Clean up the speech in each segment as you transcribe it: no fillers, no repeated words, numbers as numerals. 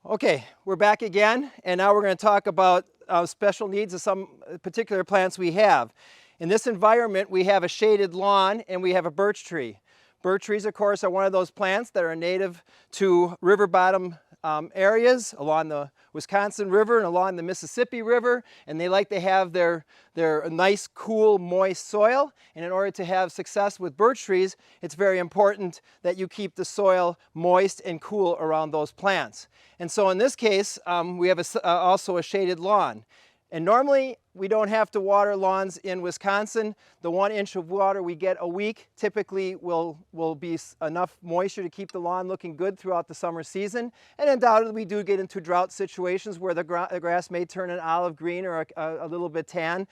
Okay, we're back again, and now we're going to talk about special needs of some particular plants we have. In this environment, we have a shaded lawn and we have a birch tree. Birch trees, of course, are one of those plants that are native to river bottom areas along the Wisconsin River and along the Mississippi River, and they like to have their nice, cool, moist soil. And in order to have success with birch trees, it's very important that you keep the soil moist and cool around those plants. And so in this case, we have also a shaded lawn. And normally, we don't have to water lawns in Wisconsin. The 1 inch of water we get a week typically will be enough moisture to keep the lawn looking good throughout the summer season. And undoubtedly, we do get into drought situations where the grass may turn an olive green or a little bit tan.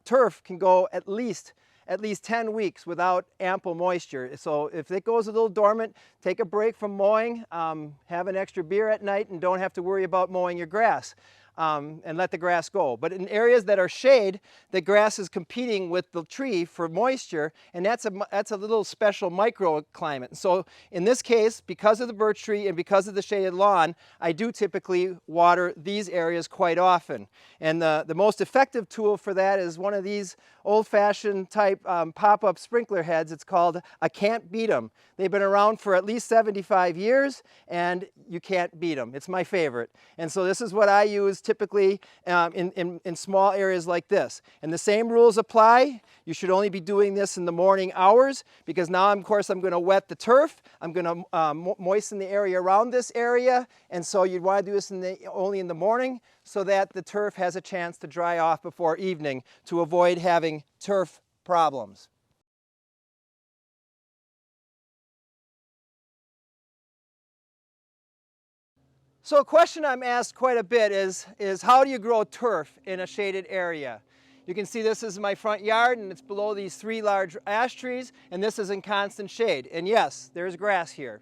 Turf can go at least 10 weeks without ample moisture. So if it goes a little dormant, take a break from mowing, have an extra beer at night, and don't have to worry about mowing your grass. And let the grass go. But in areas that are shade, the grass is competing with the tree for moisture, and that's a little special microclimate. So in this case, because of the birch tree and because of the shaded lawn, I do typically water these areas quite often. And the most effective tool for that is one of these old-fashioned type pop-up sprinkler heads. It's called a Can't Beat 'em. They've been around for at least 75 years, and you can't beat them. It's my favorite. And so this is what I use typically in small areas like this. And the same rules apply. You should only be doing this in the morning hours, because now, of course, I'm going to wet the turf. I'm going to moisten the area around this area. And so you'd want to do this only in the morning so that the turf has a chance to dry off before evening to avoid having turf problems. So a question I'm asked quite a bit is how do you grow turf in a shaded area? You can see this is my front yard, and it's below these 3 large ash trees, and this is in constant shade. And yes, there's grass here.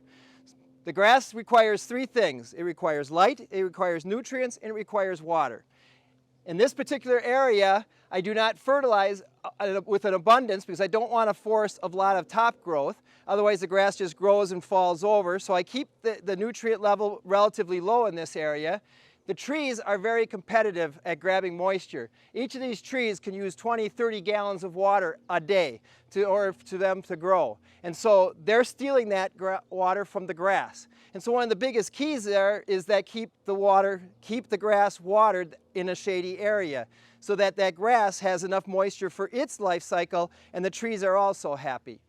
The grass requires 3 things. It requires light, it requires nutrients, and it requires water. In this particular area, I do not fertilize with an abundance because I don't want to force a lot of top growth. Otherwise, the grass just grows and falls over. So I keep the nutrient level relatively low in this area. The trees are very competitive at grabbing moisture. Each of these trees can use 20, 30 gallons of water a day in order for them to grow. And so they're stealing that water from the grass. And so one of the biggest keys there is that keep the grass watered in a shady area so that that grass has enough moisture for its life cycle, and the trees are also happy.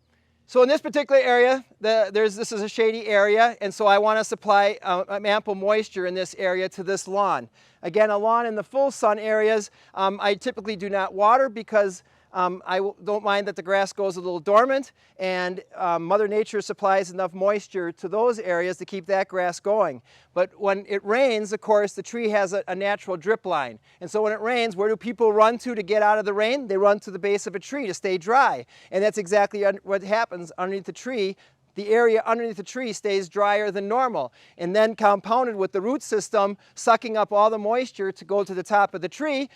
So in this particular area, this is a shady area, and so I want to supply ample moisture in this area to this lawn. Again, a lawn in the full sun areas, I typically do not water because I don't mind that the grass goes a little dormant, and Mother Nature supplies enough moisture to those areas to keep that grass going. But when it rains, of course, the tree has a natural drip line. And so when it rains, where do people run to get out of the rain? They run to the base of a tree to stay dry. And that's exactly what happens underneath the tree. The area underneath the tree stays drier than normal. And then compounded with the root system sucking up all the moisture to go to the top of the tree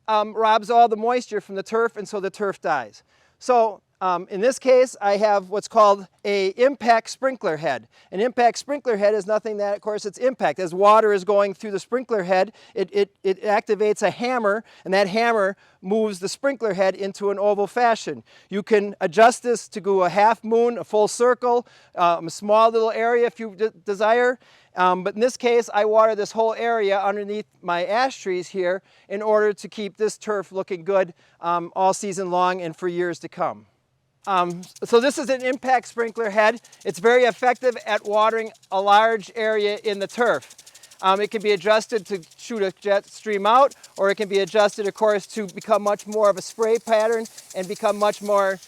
robs all the moisture from the turf, and so the turf dies. So in this case, I have what's called an impact sprinkler head. An impact sprinkler head is nothing that, of course, it's impact. As water is going through the sprinkler head, it activates a hammer, and that hammer moves the sprinkler head into an oval fashion. You can adjust this to go a half moon, a full circle, a small little area if you desire. But in this case, I water this whole area underneath my ash trees here in order to keep this turf looking good all season long and for years to come. So this is an impact sprinkler head. It's very effective at watering a large area in the turf. It can be adjusted to shoot a jet stream out, or it can be adjusted, of course, to become much more of a spray pattern and become much more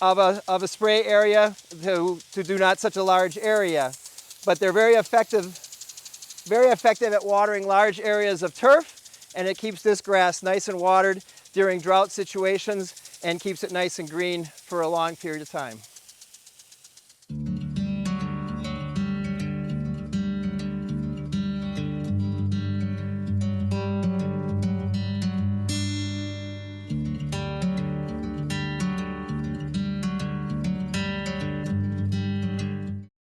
of a spray area to do not such a large area. But they're very effective at watering large areas of turf, and it keeps this grass nice and watered during drought situations and keeps it nice and green for a long period of time.